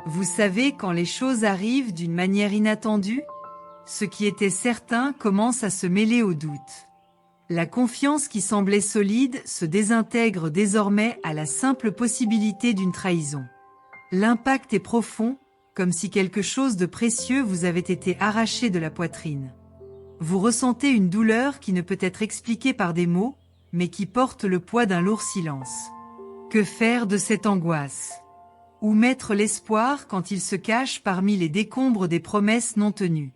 Vous savez quand les choses arrivent d'une manière inattendue? Ce qui était certain commence à se mêler au doute. La confiance qui semblait solide se désintègre désormais à la simple possibilité d'une trahison. L'impact est profond, comme si quelque chose de précieux vous avait été arraché de la poitrine. Vous ressentez une douleur qui ne peut être expliquée par des mots, mais qui porte le poids d'un lourd silence. Que faire de cette angoisse? Où mettre l'espoir quand il se cache parmi les décombres des promesses non tenues?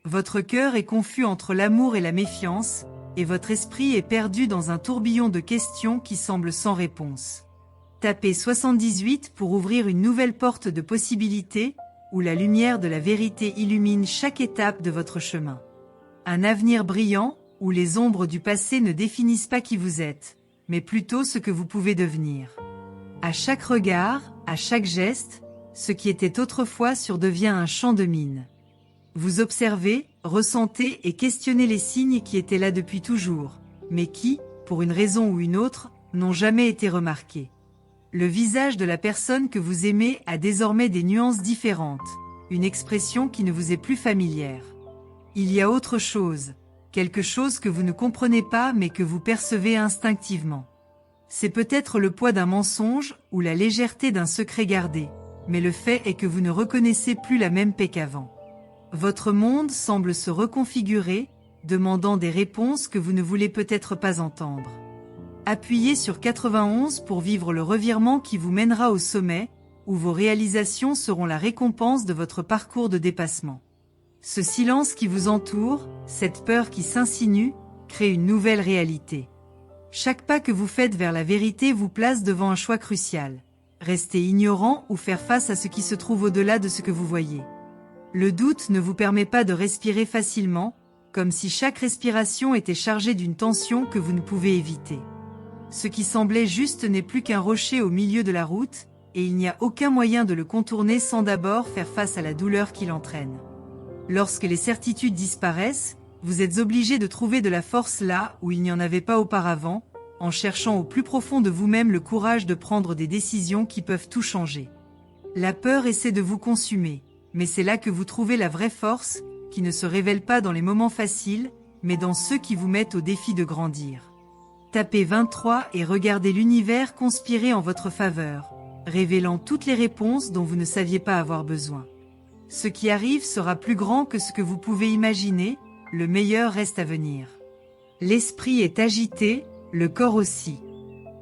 Votre cœur est confus entre l'amour et la méfiance, et votre esprit est perdu dans un tourbillon de questions qui semblent sans réponse. Tapez 78 pour ouvrir une nouvelle porte de possibilités, où la lumière de la vérité illumine chaque étape de votre chemin. Un avenir brillant, où les ombres du passé ne définissent pas qui vous êtes, mais plutôt ce que vous pouvez devenir. À chaque regard, à chaque geste, ce qui était autrefois surdevient un champ de mines. Vous observez, ressentez et questionnez les signes qui étaient là depuis toujours, mais qui, pour une raison ou une autre, n'ont jamais été remarqués. Le visage de la personne que vous aimez a désormais des nuances différentes, une expression qui ne vous est plus familière. Il y a autre chose, quelque chose que vous ne comprenez pas mais que vous percevez instinctivement. C'est peut-être le poids d'un mensonge ou la légèreté d'un secret gardé, mais le fait est que vous ne reconnaissez plus la même paix qu'avant. Votre monde semble se reconfigurer, demandant des réponses que vous ne voulez peut-être pas entendre. Appuyez sur 91 pour vivre le revirement qui vous mènera au sommet, où vos réalisations seront la récompense de votre parcours de dépassement. Ce silence qui vous entoure, cette peur qui s'insinue, crée une nouvelle réalité. Chaque pas que vous faites vers la vérité vous place devant un choix crucial. Rester ignorant ou faire face à ce qui se trouve au-delà de ce que vous voyez. Le doute ne vous permet pas de respirer facilement, comme si chaque respiration était chargée d'une tension que vous ne pouvez éviter. Ce qui semblait juste n'est plus qu'un rocher au milieu de la route, et il n'y a aucun moyen de le contourner sans d'abord faire face à la douleur qu'il entraîne. Lorsque les certitudes disparaissent, vous êtes obligé de trouver de la force là où il n'y en avait pas auparavant, en cherchant au plus profond de vous-même le courage de prendre des décisions qui peuvent tout changer. La peur essaie de vous consumer, mais c'est là que vous trouvez la vraie force, qui ne se révèle pas dans les moments faciles, mais dans ceux qui vous mettent au défi de grandir. Tapez 23 et regardez l'univers conspirer en votre faveur, révélant toutes les réponses dont vous ne saviez pas avoir besoin. Ce qui arrive sera plus grand que ce que vous pouvez imaginer, le meilleur reste à venir. L'esprit est agité, le corps aussi.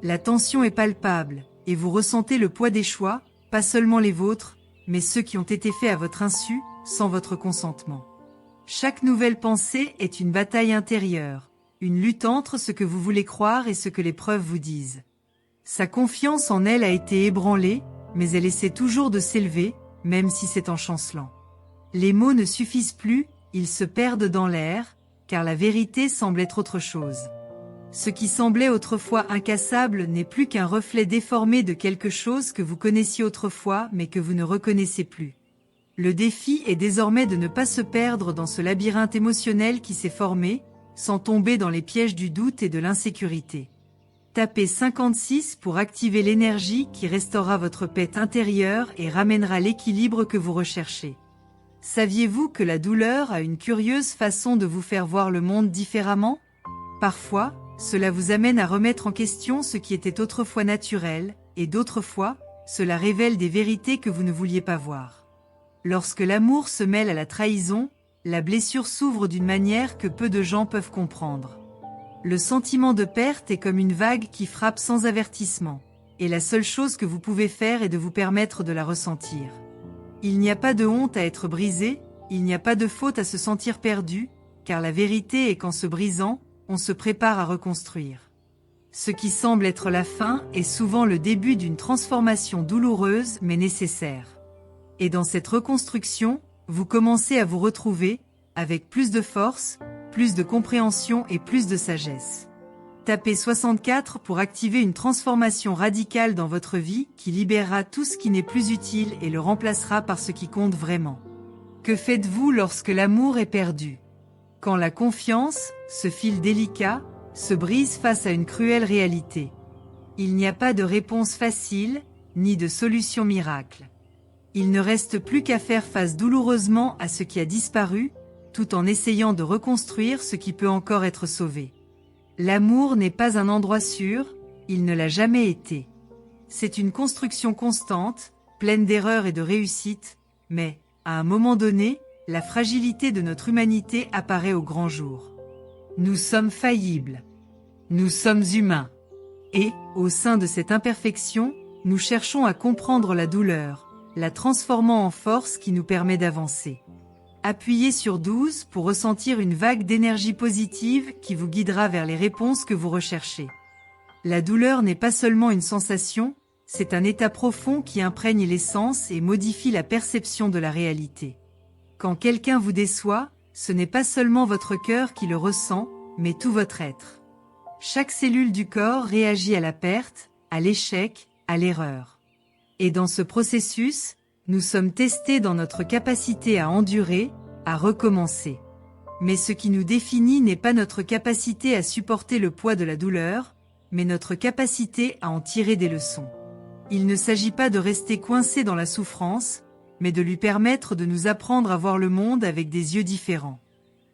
La tension est palpable, et vous ressentez le poids des choix, pas seulement les vôtres, mais ceux qui ont été faits à votre insu, sans votre consentement. Chaque nouvelle pensée est une bataille intérieure, une lutte entre ce que vous voulez croire et ce que les preuves vous disent. Sa confiance en elle a été ébranlée, mais elle essaie toujours de s'élever, même si c'est en chancelant. Les mots ne suffisent plus, ils se perdent dans l'air, car la vérité semble être autre chose. Ce qui semblait autrefois incassable n'est plus qu'un reflet déformé de quelque chose que vous connaissiez autrefois mais que vous ne reconnaissez plus. Le défi est désormais de ne pas se perdre dans ce labyrinthe émotionnel qui s'est formé, sans tomber dans les pièges du doute et de l'insécurité. Tapez 56 pour activer l'énergie qui restaurera votre paix intérieure et ramènera l'équilibre que vous recherchez. Saviez-vous que la douleur a une curieuse façon de vous faire voir le monde différemment? Parfois, cela vous amène à remettre en question ce qui était autrefois naturel, et d'autres fois, cela révèle des vérités que vous ne vouliez pas voir. Lorsque l'amour se mêle à la trahison, la blessure s'ouvre d'une manière que peu de gens peuvent comprendre. Le sentiment de perte est comme une vague qui frappe sans avertissement, et la seule chose que vous pouvez faire est de vous permettre de la ressentir. Il n'y a pas de honte à être brisé, il n'y a pas de faute à se sentir perdu, car la vérité est qu'en se brisant, on se prépare à reconstruire. Ce qui semble être la fin est souvent le début d'une transformation douloureuse mais nécessaire. Et dans cette reconstruction, vous commencez à vous retrouver, avec plus de force, plus de compréhension et plus de sagesse. Tapez 64 pour activer une transformation radicale dans votre vie qui libérera tout ce qui n'est plus utile et le remplacera par ce qui compte vraiment. Que faites-vous lorsque l'amour est perdu? Quand la confiance, ce fil délicat, se brise face à une cruelle réalité. Il n'y a pas de réponse facile, ni de solution miracle. Il ne reste plus qu'à faire face douloureusement à ce qui a disparu, tout en essayant de reconstruire ce qui peut encore être sauvé. L'amour n'est pas un endroit sûr, il ne l'a jamais été. C'est une construction constante, pleine d'erreurs et de réussites, mais, à un moment donné, la fragilité de notre humanité apparaît au grand jour. Nous sommes faillibles. Nous sommes humains. Et, au sein de cette imperfection, nous cherchons à comprendre la douleur, la transformant en force qui nous permet d'avancer. Appuyez sur 12 pour ressentir une vague d'énergie positive qui vous guidera vers les réponses que vous recherchez. La douleur n'est pas seulement une sensation, c'est un état profond qui imprègne l'essence et modifie la perception de la réalité. Quand quelqu'un vous déçoit, ce n'est pas seulement votre cœur qui le ressent, mais tout votre être. Chaque cellule du corps réagit à la perte, à l'échec, à l'erreur. Et dans ce processus, nous sommes testés dans notre capacité à endurer, à recommencer. Mais ce qui nous définit n'est pas notre capacité à supporter le poids de la douleur, mais notre capacité à en tirer des leçons. Il ne s'agit pas de rester coincé dans la souffrance, mais de lui permettre de nous apprendre à voir le monde avec des yeux différents.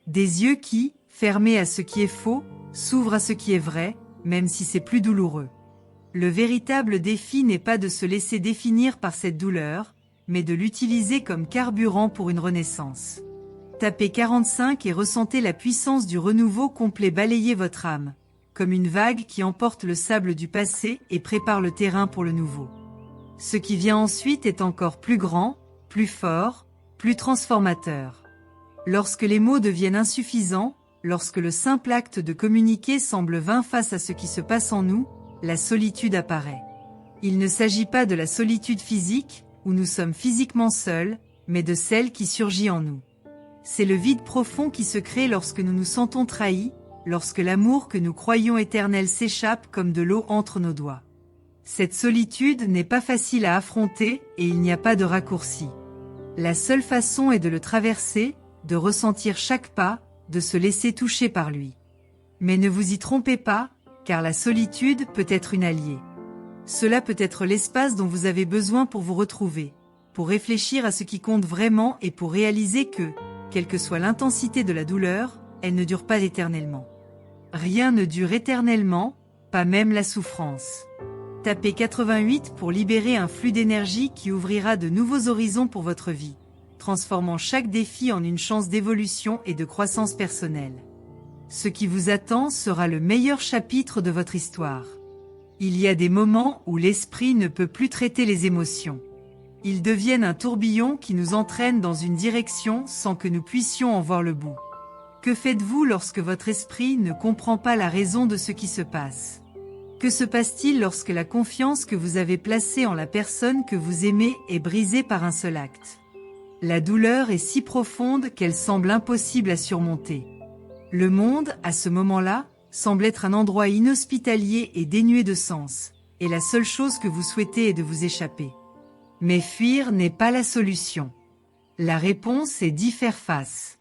Des yeux qui, fermés à ce qui est faux, s'ouvrent à ce qui est vrai, même si c'est plus douloureux. Le véritable défi n'est pas de se laisser définir par cette douleur, mais de l'utiliser comme carburant pour une renaissance. Tapez 45 et ressentez la puissance du renouveau complet balayer votre âme, comme une vague qui emporte le sable du passé et prépare le terrain pour le nouveau. Ce qui vient ensuite est encore plus grand, plus fort, plus transformateur. Lorsque les mots deviennent insuffisants, lorsque le simple acte de communiquer semble vain face à ce qui se passe en nous, la solitude apparaît. Il ne s'agit pas de la solitude physique, où nous sommes physiquement seuls, mais de celle qui surgit en nous. C'est le vide profond qui se crée lorsque nous nous sentons trahis, lorsque l'amour que nous croyons éternel s'échappe comme de l'eau entre nos doigts. Cette solitude n'est pas facile à affronter et il n'y a pas de raccourci. La seule façon est de le traverser, de ressentir chaque pas, de se laisser toucher par lui. Mais ne vous y trompez pas, car la solitude peut être une alliée. Cela peut être l'espace dont vous avez besoin pour vous retrouver, pour réfléchir à ce qui compte vraiment et pour réaliser que, quelle que soit l'intensité de la douleur, elle ne dure pas éternellement. Rien ne dure éternellement, pas même la souffrance. Tapez 88 pour libérer un flux d'énergie qui ouvrira de nouveaux horizons pour votre vie, transformant chaque défi en une chance d'évolution et de croissance personnelle. Ce qui vous attend sera le meilleur chapitre de votre histoire. Il y a des moments où l'esprit ne peut plus traiter les émotions. Ils deviennent un tourbillon qui nous entraîne dans une direction sans que nous puissions en voir le bout. Que faites-vous lorsque votre esprit ne comprend pas la raison de ce qui se passe ? Que se passe-t-il lorsque la confiance que vous avez placée en la personne que vous aimez est brisée par un seul acte ? La douleur est si profonde qu'elle semble impossible à surmonter. Le monde, à ce moment-là, semble être un endroit inhospitalier et dénué de sens, et la seule chose que vous souhaitez est de vous échapper. Mais fuir n'est pas la solution. La réponse est d'y faire face.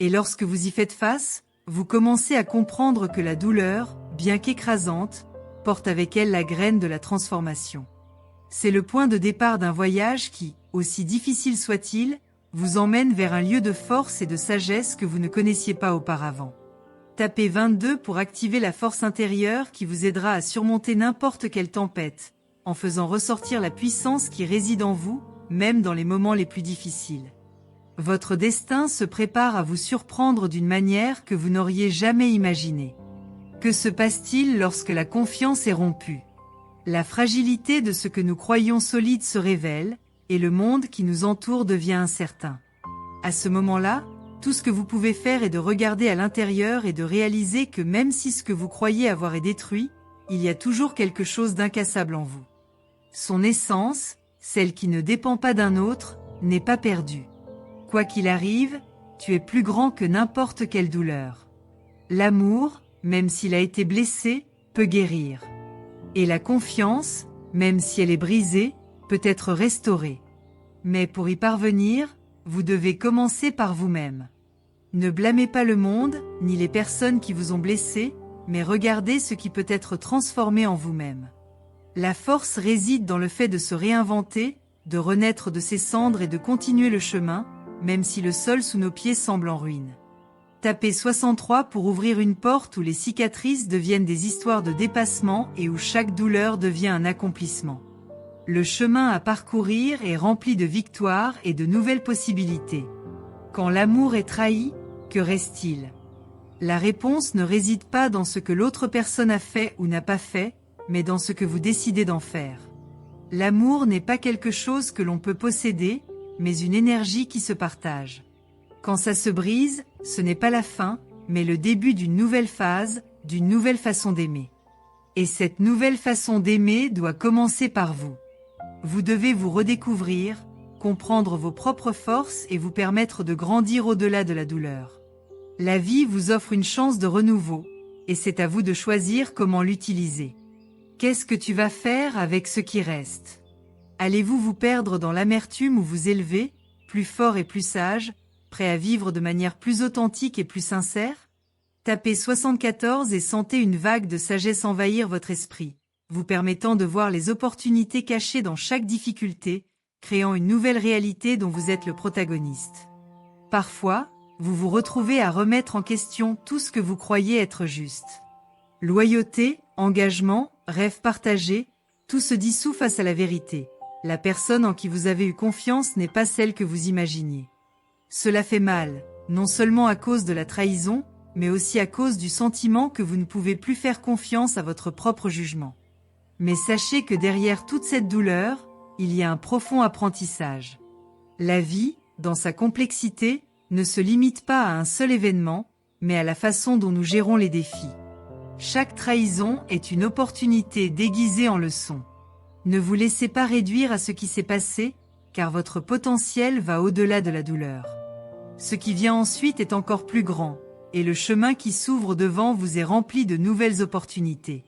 Et lorsque vous y faites face, vous commencez à comprendre que la douleur, bien qu'écrasante, porte avec elle la graine de la transformation. C'est le point de départ d'un voyage qui, aussi difficile soit-il, vous emmène vers un lieu de force et de sagesse que vous ne connaissiez pas auparavant. Tapez 22 pour activer la force intérieure qui vous aidera à surmonter n'importe quelle tempête, en faisant ressortir la puissance qui réside en vous, même dans les moments les plus difficiles. Votre destin se prépare à vous surprendre d'une manière que vous n'auriez jamais imaginée. Que se passe-t-il lorsque la confiance est rompue ? La fragilité de ce que nous croyons solide se révèle, et le monde qui nous entoure devient incertain. À ce moment-là, tout ce que vous pouvez faire est de regarder à l'intérieur et de réaliser que même si ce que vous croyez avoir est détruit, il y a toujours quelque chose d'incassable en vous. Son essence, celle qui ne dépend pas d'un autre, n'est pas perdue. Quoi qu'il arrive, tu es plus grand que n'importe quelle douleur. L'amour, même s'il a été blessé, peut guérir. Et la confiance, même si elle est brisée, peut être restaurée. Mais pour y parvenir, vous devez commencer par vous-même. Ne blâmez pas le monde, ni les personnes qui vous ont blessé, mais regardez ce qui peut être transformé en vous-même. La force réside dans le fait de se réinventer, de renaître de ses cendres et de continuer le chemin, même si le sol sous nos pieds semble en ruine. Tapez 63 pour ouvrir une porte où les cicatrices deviennent des histoires de dépassement et où chaque douleur devient un accomplissement. Le chemin à parcourir est rempli de victoires et de nouvelles possibilités. Quand l'amour est trahi, que reste-t-il? La réponse ne réside pas dans ce que l'autre personne a fait ou n'a pas fait, mais dans ce que vous décidez d'en faire. L'amour n'est pas quelque chose que l'on peut posséder, mais une énergie qui se partage. Quand ça se brise, ce n'est pas la fin, mais le début d'une nouvelle phase, d'une nouvelle façon d'aimer. Et cette nouvelle façon d'aimer doit commencer par vous. Vous devez vous redécouvrir, comprendre vos propres forces et vous permettre de grandir au-delà de la douleur. La vie vous offre une chance de renouveau, et c'est à vous de choisir comment l'utiliser. Qu'est-ce que tu vas faire avec ce qui reste? Allez-vous vous perdre dans l'amertume ou vous élever, plus fort et plus sage, prêt à vivre de manière plus authentique et plus sincère? Tapez 74 et sentez une vague de sagesse envahir votre esprit, vous permettant de voir les opportunités cachées dans chaque difficulté, créant une nouvelle réalité dont vous êtes le protagoniste. Parfois, vous vous retrouvez à remettre en question tout ce que vous croyez être juste. Loyauté, engagement, rêve partagé, tout se dissout face à la vérité. La personne en qui vous avez eu confiance n'est pas celle que vous imaginiez. Cela fait mal, non seulement à cause de la trahison, mais aussi à cause du sentiment que vous ne pouvez plus faire confiance à votre propre jugement. Mais sachez que derrière toute cette douleur, il y a un profond apprentissage. La vie, dans sa complexité, ne se limite pas à un seul événement, mais à la façon dont nous gérons les défis. Chaque trahison est une opportunité déguisée en leçon. Ne vous laissez pas réduire à ce qui s'est passé, car votre potentiel va au-delà de la douleur. Ce qui vient ensuite est encore plus grand, et le chemin qui s'ouvre devant vous est rempli de nouvelles opportunités.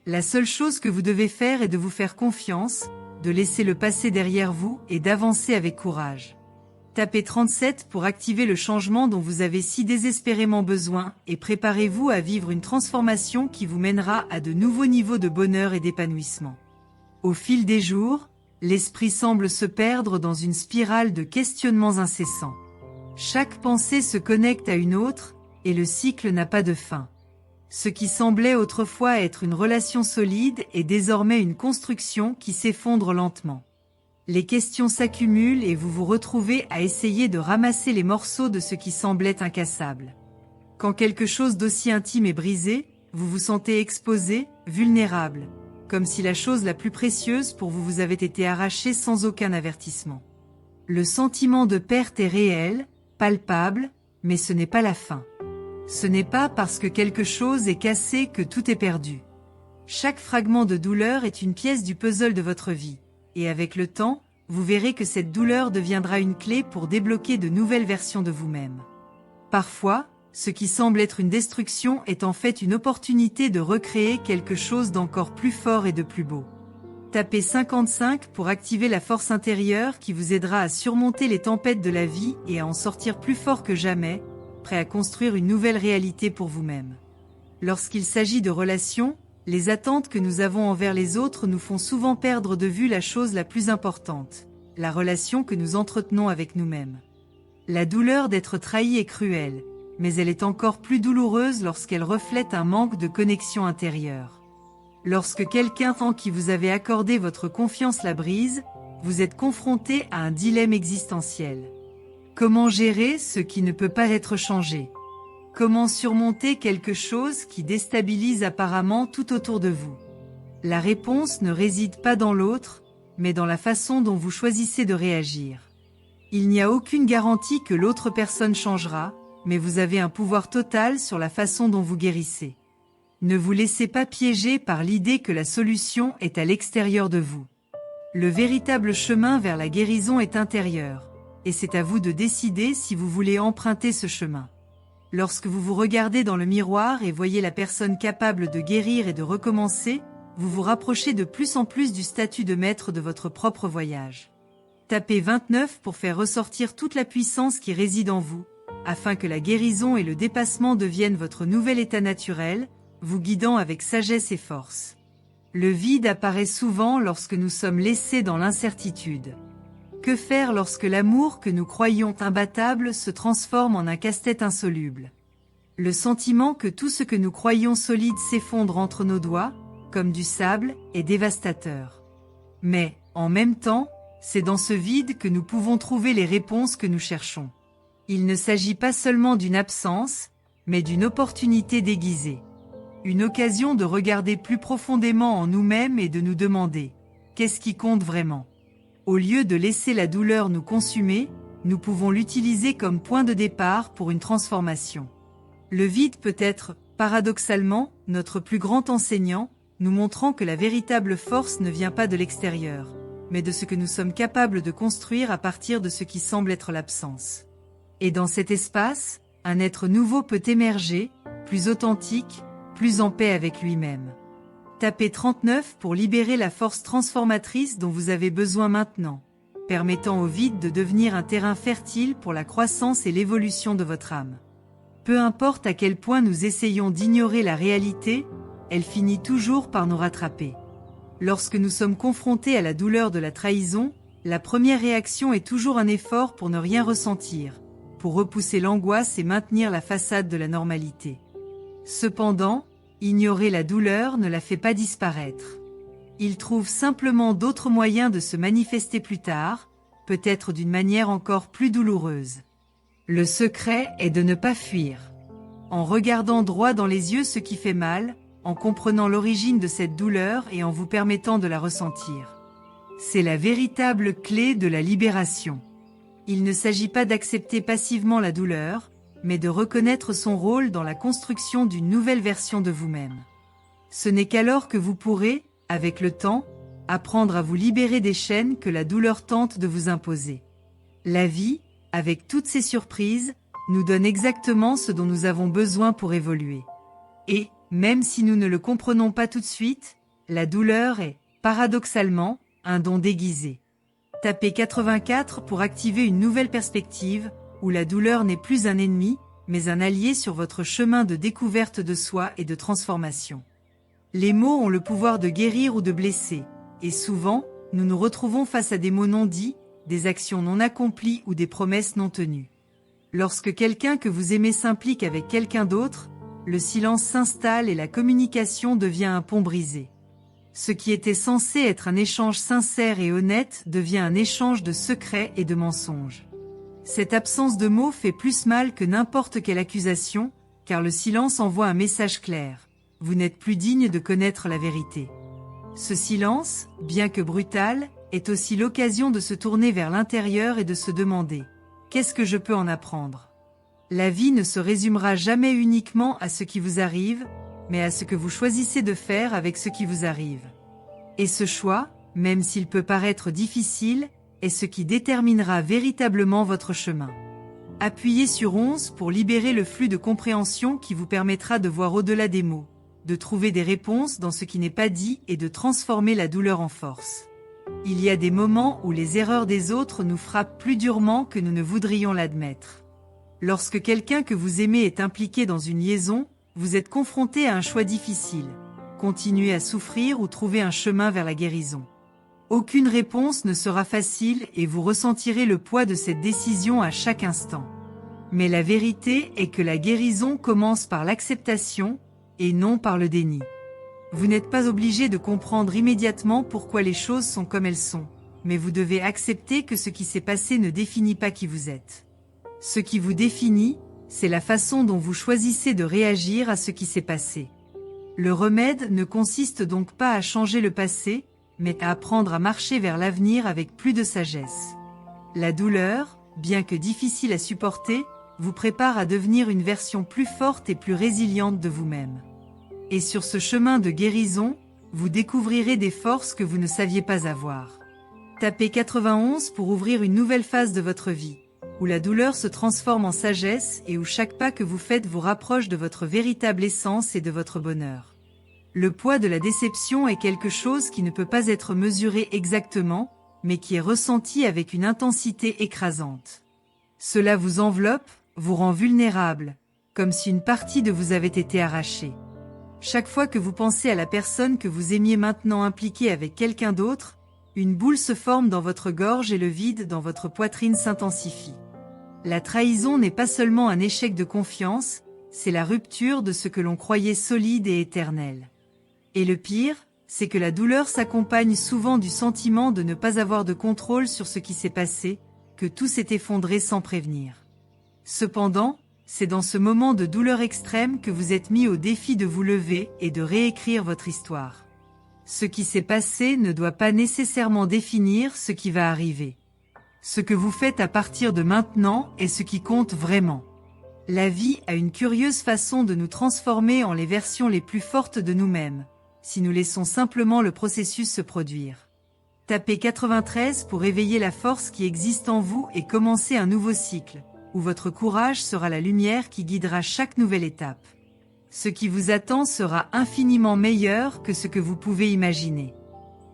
La seule chose que vous devez faire est de vous faire confiance, de laisser le passé derrière vous et d'avancer avec courage. Tapez 37 pour activer le changement dont vous avez si désespérément besoin et préparez-vous à vivre une transformation qui vous mènera à de nouveaux niveaux de bonheur et d'épanouissement. Au fil des jours, l'esprit semble se perdre dans une spirale de questionnements incessants. Chaque pensée se connecte à une autre, et le cycle n'a pas de fin. Ce qui semblait autrefois être une relation solide est désormais une construction qui s'effondre lentement. Les questions s'accumulent et vous vous retrouvez à essayer de ramasser les morceaux de ce qui semblait incassable. Quand quelque chose d'aussi intime est brisé, vous vous sentez exposé, vulnérable, comme si la chose la plus précieuse pour vous vous avait été arrachée sans aucun avertissement. Le sentiment de perte est réel, palpable, mais ce n'est pas la fin. Ce n'est pas parce que quelque chose est cassé que tout est perdu. Chaque fragment de douleur est une pièce du puzzle de votre vie, et avec le temps, vous verrez que cette douleur deviendra une clé pour débloquer de nouvelles versions de vous-même. Parfois, ce qui semble être une destruction est en fait une opportunité de recréer quelque chose d'encore plus fort et de plus beau. Tapez 55 pour activer la force intérieure qui vous aidera à surmonter les tempêtes de la vie et à en sortir plus fort que jamais, prêt à construire une nouvelle réalité pour vous-même. Lorsqu'il s'agit de relations, les attentes que nous avons envers les autres nous font souvent perdre de vue la chose la plus importante, la relation que nous entretenons avec nous-mêmes. La douleur d'être trahi est cruelle, mais elle est encore plus douloureuse lorsqu'elle reflète un manque de connexion intérieure. Lorsque quelqu'un en qui vous avez accordé votre confiance la brise, vous êtes confronté à un dilemme existentiel. Comment gérer ce qui ne peut pas être changé? Comment surmonter quelque chose qui déstabilise apparemment tout autour de vous? La réponse ne réside pas dans l'autre, mais dans la façon dont vous choisissez de réagir. Il n'y a aucune garantie que l'autre personne changera, mais vous avez un pouvoir total sur la façon dont vous guérissez. Ne vous laissez pas piéger par l'idée que la solution est à l'extérieur de vous. Le véritable chemin vers la guérison est intérieur, et c'est à vous de décider si vous voulez emprunter ce chemin. Lorsque vous vous regardez dans le miroir et voyez la personne capable de guérir et de recommencer, vous vous rapprochez de plus en plus du statut de maître de votre propre voyage. Tapez 29 pour faire ressortir toute la puissance qui réside en vous, afin que la guérison et le dépassement deviennent votre nouvel état naturel, vous guidant avec sagesse et force. Le vide apparaît souvent lorsque nous sommes laissés dans l'incertitude. Que faire lorsque l'amour que nous croyions imbattable se transforme en un casse-tête insoluble? Le sentiment que tout ce que nous croyions solide s'effondre entre nos doigts, comme du sable, est dévastateur. Mais, en même temps, c'est dans ce vide que nous pouvons trouver les réponses que nous cherchons. Il ne s'agit pas seulement d'une absence, mais d'une opportunité déguisée. Une occasion de regarder plus profondément en nous-mêmes et de nous demander « Qu'est-ce qui compte vraiment ?» Au lieu de laisser la douleur nous consumer, nous pouvons l'utiliser comme point de départ pour une transformation. Le vide peut être, paradoxalement, notre plus grand enseignant, nous montrant que la véritable force ne vient pas de l'extérieur, mais de ce que nous sommes capables de construire à partir de ce qui semble être l'absence. Et dans cet espace, un être nouveau peut émerger, plus authentique, plus en paix avec lui-même. Tapez 39 pour libérer la force transformatrice dont vous avez besoin maintenant, permettant au vide de devenir un terrain fertile pour la croissance et l'évolution de votre âme. Peu importe à quel point nous essayons d'ignorer la réalité, elle finit toujours par nous rattraper. Lorsque nous sommes confrontés à la douleur de la trahison, la première réaction est toujours un effort pour ne rien ressentir, pour repousser l'angoisse et maintenir la façade de la normalité. Cependant, ignorer la douleur ne la fait pas disparaître. Il trouve simplement d'autres moyens de se manifester plus tard, peut-être d'une manière encore plus douloureuse. Le secret est de ne pas fuir. En regardant droit dans les yeux ce qui fait mal, en comprenant l'origine de cette douleur et en vous permettant de la ressentir. C'est la véritable clé de la libération. Il ne s'agit pas d'accepter passivement la douleur, mais de reconnaître son rôle dans la construction d'une nouvelle version de vous-même. Ce n'est qu'alors que vous pourrez, avec le temps, apprendre à vous libérer des chaînes que la douleur tente de vous imposer. La vie, avec toutes ses surprises, nous donne exactement ce dont nous avons besoin pour évoluer. Et, même si nous ne le comprenons pas tout de suite, la douleur est, paradoxalement, un don déguisé. Tapez 84 pour activer une nouvelle perspective, où la douleur n'est plus un ennemi, mais un allié sur votre chemin de découverte de soi et de transformation. Les mots ont le pouvoir de guérir ou de blesser, et souvent, nous nous retrouvons face à des mots non dits, des actions non accomplies ou des promesses non tenues. Lorsque quelqu'un que vous aimez s'implique avec quelqu'un d'autre, le silence s'installe et la communication devient un pont brisé. Ce qui était censé être un échange sincère et honnête devient un échange de secrets et de mensonges. Cette absence de mots fait plus mal que n'importe quelle accusation, car le silence envoie un message clair. Vous n'êtes plus digne de connaître la vérité. Ce silence, bien que brutal, est aussi l'occasion de se tourner vers l'intérieur et de se demander « Qu'est-ce que je peux en apprendre ?» La vie ne se résumera jamais uniquement à ce qui vous arrive, mais à ce que vous choisissez de faire avec ce qui vous arrive. Et ce choix, même s'il peut paraître difficile, est ce qui déterminera véritablement votre chemin. Appuyez sur 11 pour libérer le flux de compréhension qui vous permettra de voir au-delà des mots, de trouver des réponses dans ce qui n'est pas dit et de transformer la douleur en force. Il y a des moments où les erreurs des autres nous frappent plus durement que nous ne voudrions l'admettre. Lorsque quelqu'un que vous aimez est impliqué dans une liaison, vous êtes confronté à un choix difficile. Continuer à souffrir ou trouver un chemin vers la guérison. Aucune réponse ne sera facile et vous ressentirez le poids de cette décision à chaque instant. Mais la vérité est que la guérison commence par l'acceptation et non par le déni. Vous n'êtes pas obligé de comprendre immédiatement pourquoi les choses sont comme elles sont, mais vous devez accepter que ce qui s'est passé ne définit pas qui vous êtes. Ce qui vous définit, c'est la façon dont vous choisissez de réagir à ce qui s'est passé. Le remède ne consiste donc pas à changer le passé, mais à apprendre à marcher vers l'avenir avec plus de sagesse. La douleur, bien que difficile à supporter, vous prépare à devenir une version plus forte et plus résiliente de vous-même. Et sur ce chemin de guérison, vous découvrirez des forces que vous ne saviez pas avoir. Tapez 91 pour ouvrir une nouvelle phase de votre vie, où la douleur se transforme en sagesse et où chaque pas que vous faites vous rapproche de votre véritable essence et de votre bonheur. Le poids de la déception est quelque chose qui ne peut pas être mesuré exactement, mais qui est ressenti avec une intensité écrasante. Cela vous enveloppe, vous rend vulnérable, comme si une partie de vous avait été arrachée. Chaque fois que vous pensez à la personne que vous aimiez maintenant impliquée avec quelqu'un d'autre, Une boule se forme dans votre gorge et le vide dans votre poitrine s'intensifie. La trahison n'est pas seulement un échec de confiance, c'est la rupture de ce que l'on croyait solide et éternel. Et le pire, c'est que la douleur s'accompagne souvent du sentiment de ne pas avoir de contrôle sur ce qui s'est passé, que tout s'est effondré sans prévenir. Cependant, c'est dans ce moment de douleur extrême que vous êtes mis au défi de vous lever et de réécrire votre histoire. Ce qui s'est passé ne doit pas nécessairement définir ce qui va arriver. Ce que vous faites à partir de maintenant est ce qui compte vraiment. La vie a une curieuse façon de nous transformer en les versions les plus fortes de nous-mêmes, si nous laissons simplement le processus se produire. Tapez 93 pour éveiller la force qui existe en vous et commencer un nouveau cycle, où votre courage sera la lumière qui guidera chaque nouvelle étape. Ce qui vous attend sera infiniment meilleur que ce que vous pouvez imaginer.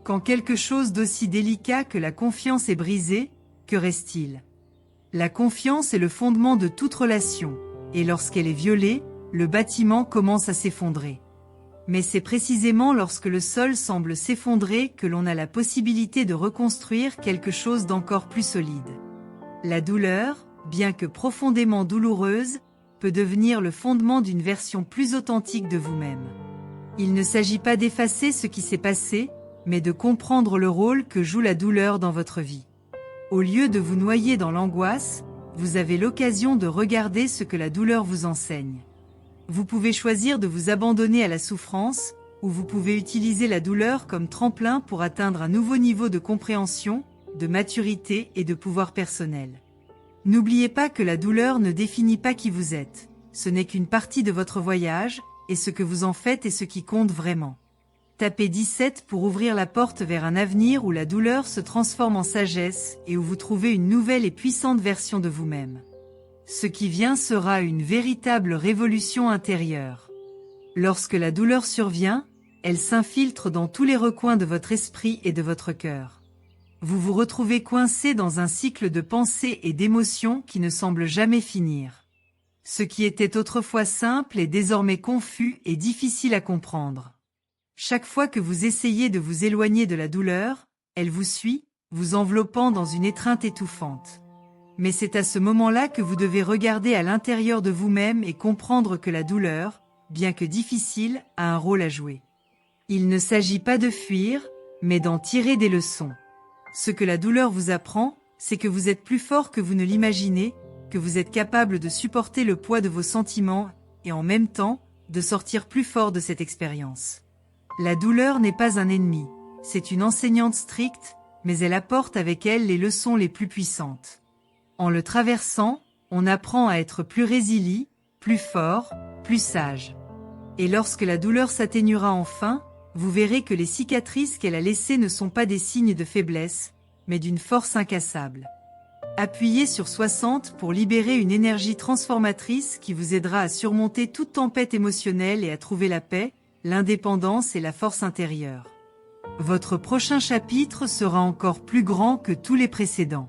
Quand quelque chose d'aussi délicat que la confiance est brisé, que reste-t-il? La confiance est le fondement de toute relation, et lorsqu'elle est violée, le bâtiment commence à s'effondrer. Mais c'est précisément lorsque le sol semble s'effondrer que l'on a la possibilité de reconstruire quelque chose d'encore plus solide. La douleur, bien que profondément douloureuse, peut devenir le fondement d'une version plus authentique de vous-même. Il ne s'agit pas d'effacer ce qui s'est passé, mais de comprendre le rôle que joue la douleur dans votre vie. Au lieu de vous noyer dans l'angoisse, vous avez l'occasion de regarder ce que la douleur vous enseigne. Vous pouvez choisir de vous abandonner à la souffrance, ou vous pouvez utiliser la douleur comme tremplin pour atteindre un nouveau niveau de compréhension, de maturité et de pouvoir personnel. N'oubliez pas que la douleur ne définit pas qui vous êtes, ce n'est qu'une partie de votre voyage, et ce que vous en faites est ce qui compte vraiment. Tapez 17 pour ouvrir la porte vers un avenir où la douleur se transforme en sagesse et où vous trouvez une nouvelle et puissante version de vous-même. Ce qui vient sera une véritable révolution intérieure. Lorsque la douleur survient, elle s'infiltre dans tous les recoins de votre esprit et de votre cœur. Vous vous retrouvez coincé dans un cycle de pensées et d'émotions qui ne semble jamais finir. Ce qui était autrefois simple est désormais confus et difficile à comprendre. Chaque fois que vous essayez de vous éloigner de la douleur, elle vous suit, vous enveloppant dans une étreinte étouffante. Mais c'est à ce moment-là que vous devez regarder à l'intérieur de vous-même et comprendre que la douleur, bien que difficile, a un rôle à jouer. Il ne s'agit pas de fuir, mais d'en tirer des leçons. Ce que la douleur vous apprend, c'est que vous êtes plus fort que vous ne l'imaginez, que vous êtes capable de supporter le poids de vos sentiments et en même temps, de sortir plus fort de cette expérience. La douleur n'est pas un ennemi, c'est une enseignante stricte, mais elle apporte avec elle les leçons les plus puissantes. En le traversant, on apprend à être plus résilient, plus fort, plus sage. Et lorsque la douleur s'atténuera enfin, vous verrez que les cicatrices qu'elle a laissées ne sont pas des signes de faiblesse, mais d'une force incassable. Appuyez sur 60 pour libérer une énergie transformatrice qui vous aidera à surmonter toute tempête émotionnelle et à trouver la paix, l'indépendance et la force intérieure. Votre prochain chapitre sera encore plus grand que tous les précédents.